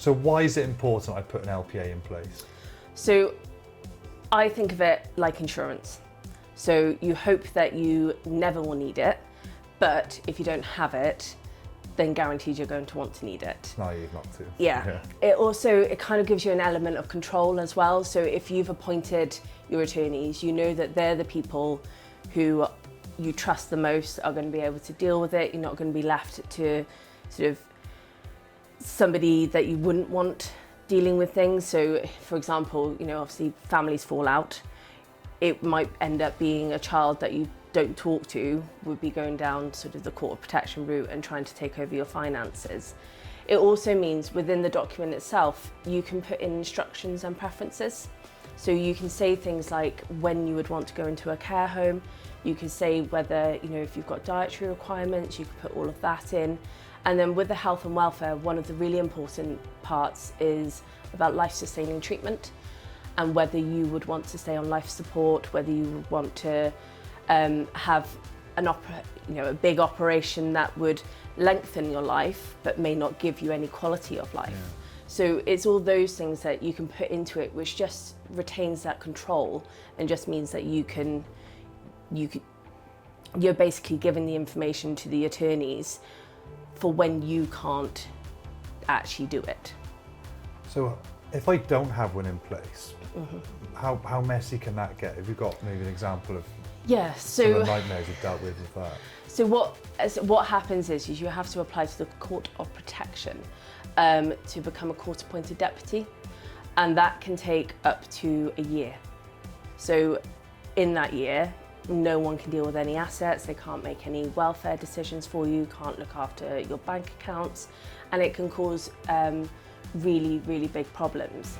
So why is it important I put an LPA in place? So I think of it like insurance. So you hope that you never will need it, but if you don't have it, then guaranteed you're going to want to need it. It's naive not to. Yeah. It kind of gives you an element of control as well. So if you've appointed your attorneys, you know that they're the people who you trust the most are going to be able to deal with it. You're not going to be left to sort of somebody that you wouldn't want dealing with things. So for example, obviously families fall out. It might end up being a child that you don't talk to would be going down sort of the court of protection route and trying to take over your finances. It also means within the document itself, you can put in instructions and preferences. So you can say things like when you would want to go into a care home. You can say whether, if you've got dietary requirements, you can put all of that in. And then with the health and welfare, one of the really important parts is about life-sustaining treatment and whether you would want to stay on life support, whether you would want to have a big operation that would lengthen your life but may not give you any quality of life. Yeah. So it's all those things that you can put into it, which just retains that control and just means that you're basically giving the information to the attorneys for when you can't actually do it. So if I don't have one in place, how messy can that get? Have you got maybe an example of some of the nightmares you've dealt with that? So what happens is you have to apply to the Court of Protection to become a court-appointed deputy, and that can take up to a year. So in that year, no one can deal with any assets, they can't make any welfare decisions for you, can't look after your bank accounts, and it can cause really, really big problems.